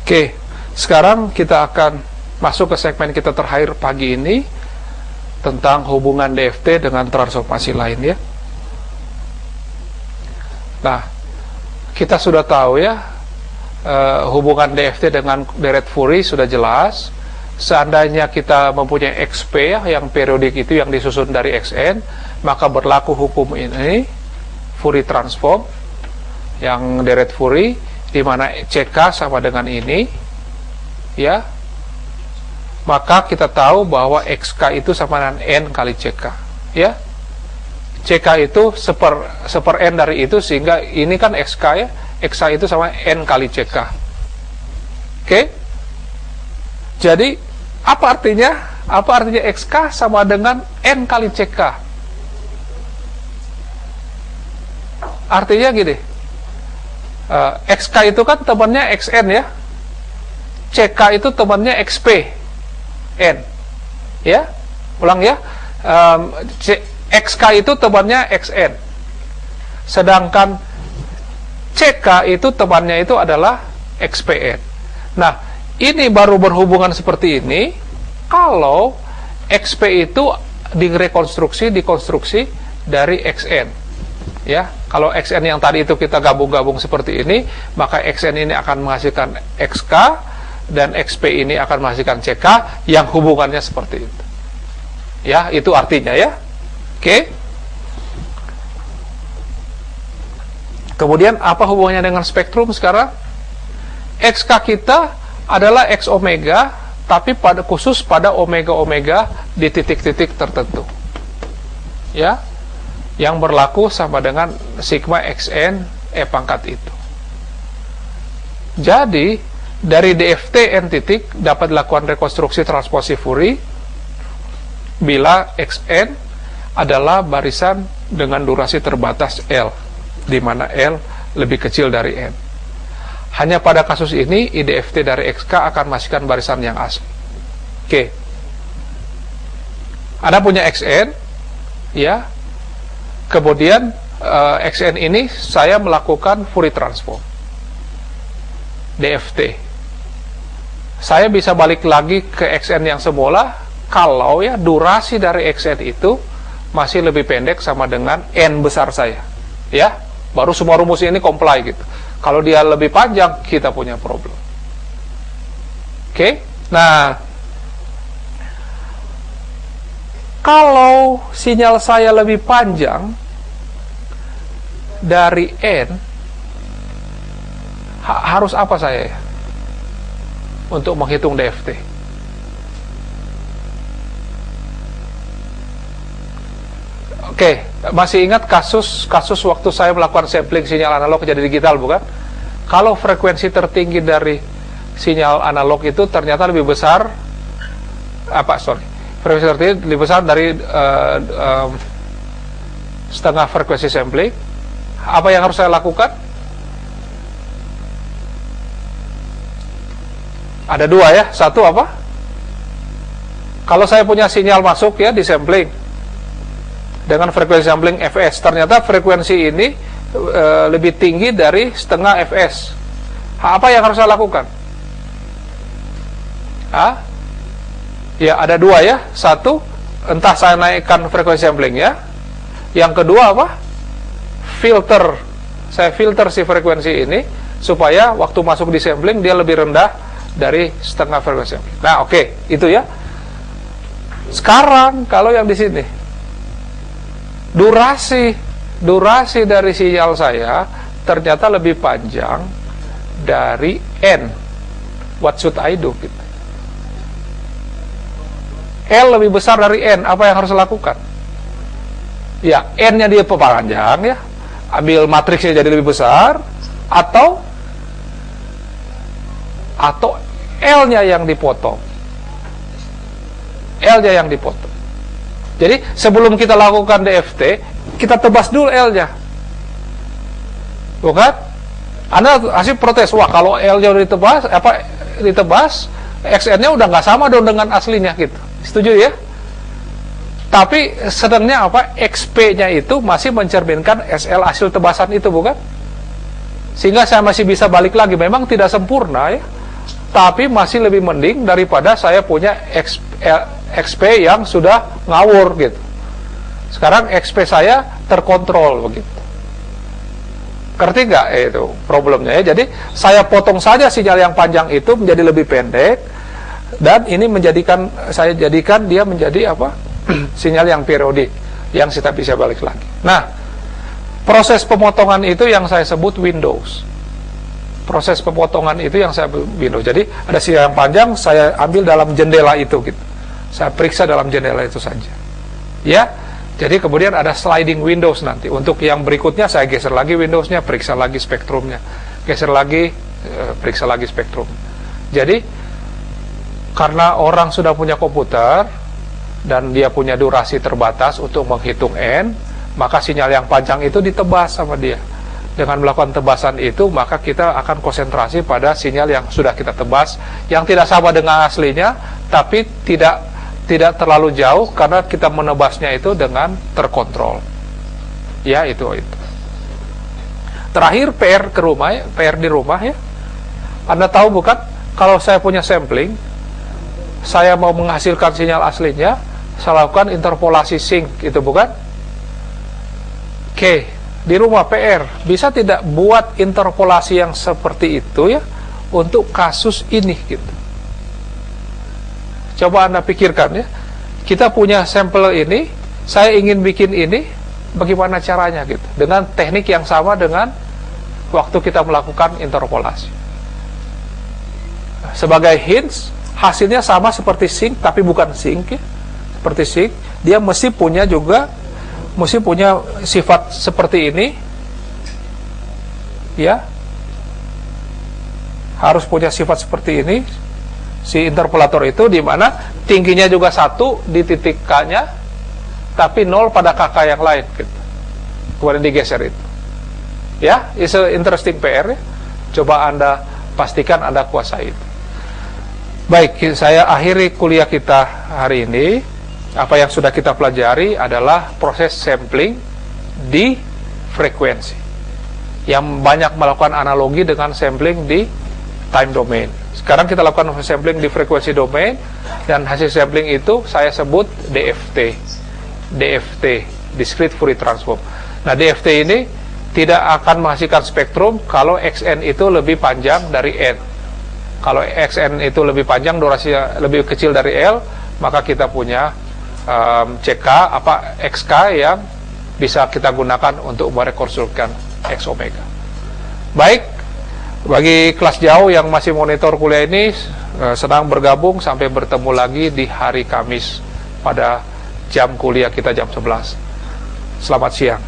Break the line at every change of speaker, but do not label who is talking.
Oke, sekarang kita akan masuk ke segmen kita terakhir pagi ini tentang hubungan DFT dengan transformasi lain ya. Nah, kita sudah tahu ya, hubungan DFT dengan deret Fourier sudah jelas. Seandainya kita mempunyai XP ya, yang periodik itu yang disusun dari Xn, maka berlaku hukum ini, Fourier transform, yang deret Fourier, di mana CK sama dengan ini, ya. Maka kita tahu bahwa XK itu sama dengan N kali CK, ya. CK itu seper N dari itu, sehingga ini kan XK ya, XK itu sama N kali CK. Oke? Jadi, apa artinya? Apa artinya XK sama dengan N kali CK? Artinya gini, XK itu kan temannya XN ya, CK itu temannya XP N, ya, ulang ya, XK itu temannya XN, sedangkan CK itu temannya itu adalah XPN. Nah, ini baru berhubungan seperti ini kalau XP itu dikonstruksi dari XN. Ya, kalau XN yang tadi itu kita gabung-gabung seperti ini, maka XN ini akan menghasilkan XK dan XP ini akan menghasilkan CK yang hubungannya seperti itu. Ya, itu artinya ya. Oke. Kemudian apa hubungannya dengan spektrum sekarang? XK kita adalah X omega, tapi khusus pada omega-omega di titik-titik tertentu. Ya. Yang berlaku sama dengan sigma xn E pangkat itu. Jadi, dari DFT N titik dapat dilakukan rekonstruksi transposi Fourier bila xn adalah barisan dengan durasi terbatas L, di mana L lebih kecil dari N. Hanya pada kasus ini, IDFT dari XK akan menghasilkan barisan yang asli. Oke. Anda punya XN, ya. Kemudian, XN ini saya melakukan Fourier transform. DFT. Saya bisa balik lagi ke XN yang semula, kalau ya durasi dari XN itu masih lebih pendek sama dengan N besar saya, ya, baru semua rumus ini comply gitu. Kalau dia lebih panjang, kita punya problem. Oke, nah, kalau sinyal saya lebih panjang dari N, harus apa saya ya untuk menghitung DFT? Oke, masih ingat kasus waktu saya melakukan sampling sinyal analog jadi digital, bukan? Kalau frekuensi tertinggi dari sinyal analog itu ternyata lebih besar, frekuensi tertinggi lebih besar dari setengah frekuensi sampling. Apa yang harus saya lakukan? Ada dua ya, satu apa? Kalau saya punya sinyal masuk ya di sampling dengan frekuensi sampling Fs, ternyata frekuensi ini lebih tinggi dari setengah Fs. Apa yang harus saya lakukan? Ya ada dua ya. Satu, entah saya naikkan frekuensi sampling ya. Yang kedua apa? Filter. Saya filter si frekuensi ini supaya waktu masuk di sampling dia lebih rendah dari setengah frekuensi sampling. Nah, oke, itu ya. Sekarang kalau yang di sini, durasi dari sinyal saya ternyata lebih panjang dari N. What should I do? Gitu. L lebih besar dari N. Apa yang harus lakukan? Ya, N-nya dia panjang ya. Ambil matriksnya jadi lebih besar, atau L-nya yang dipotong. L-nya yang dipotong. Jadi sebelum kita lakukan DFT, kita tebas dulu L-nya. Bukan? Anda hasil protes, wah kalau L-nya udah ditebas, XN-nya udah nggak sama dong dengan aslinya gitu. Setuju ya? Tapi sedangnya apa? XP-nya itu masih mencerminkan SL hasil tebasan itu, bukan? Sehingga saya masih bisa balik lagi. Memang tidak sempurna ya. tapi masih lebih mending daripada saya punya XP yang sudah ngawur gitu. Sekarang XP saya terkontrol begitu. Ngerti nggak itu problemnya ya? Jadi saya potong saja sinyal yang panjang itu menjadi lebih pendek, dan ini saya jadikan dia menjadi apa? Sinyal yang periodik yang kita bisa balik lagi. Nah, proses pemotongan itu yang saya sebut Windows. Proses pemotongan itu yang saya Windows. Jadi ada sinyal yang panjang, saya ambil dalam jendela itu gitu. Saya periksa dalam jendela itu saja. Ya. Jadi kemudian ada sliding Windows nanti. Untuk yang berikutnya saya geser lagi Windowsnya, periksa lagi spektrumnya. Geser lagi, periksa lagi spektrum. Jadi karena orang sudah punya komputer dan dia punya durasi terbatas untuk menghitung N, maka sinyal yang panjang itu ditebas sama dia. Dengan melakukan tebasan itu, maka kita akan konsentrasi pada sinyal yang sudah kita tebas, yang tidak sama dengan aslinya, tapi tidak terlalu jauh karena kita menebasnya itu dengan terkontrol. Ya, itu. Terakhir PR di rumah ya. Anda tahu bukan, kalau saya punya sampling, saya mau menghasilkan sinyal aslinya, saya lakukan interpolasi sync, itu bukan? Oke. Di rumah PR, bisa tidak buat interpolasi yang seperti itu ya untuk kasus ini gitu. Coba Anda pikirkan ya. Kita punya sampel ini, saya ingin bikin ini, bagaimana caranya gitu. Dengan teknik yang sama dengan waktu kita melakukan interpolasi. Sebagai hints, hasilnya sama seperti sync tapi bukan sync ya. Seperti sync, dia mesti punya sifat seperti ini ya, harus punya sifat seperti ini si interpolator itu, di mana tingginya juga 1 di titik K-nya tapi 0 pada KK yang lain gitu. Kemudian digeser itu ya, is a interesting PR ya. Coba Anda pastikan Anda kuasai itu. Baik, saya akhiri kuliah kita hari ini. Apa yang sudah kita pelajari adalah proses sampling di frekuensi, yang banyak melakukan analogi dengan sampling di time domain. Sekarang kita lakukan sampling di frekuensi domain, dan hasil sampling itu saya sebut DFT, discrete Fourier transform. Nah, DFT ini tidak akan menghasilkan spektrum kalau XN itu lebih panjang dari N. Kalau XN itu lebih panjang, durasinya lebih kecil dari L, maka kita punya CK XK yang bisa kita gunakan untuk merekonstruksikan X omega. Baik, bagi kelas jauh yang masih monitor kuliah ini, senang bergabung. Sampai bertemu lagi di hari Kamis pada jam kuliah kita jam 11. Selamat siang.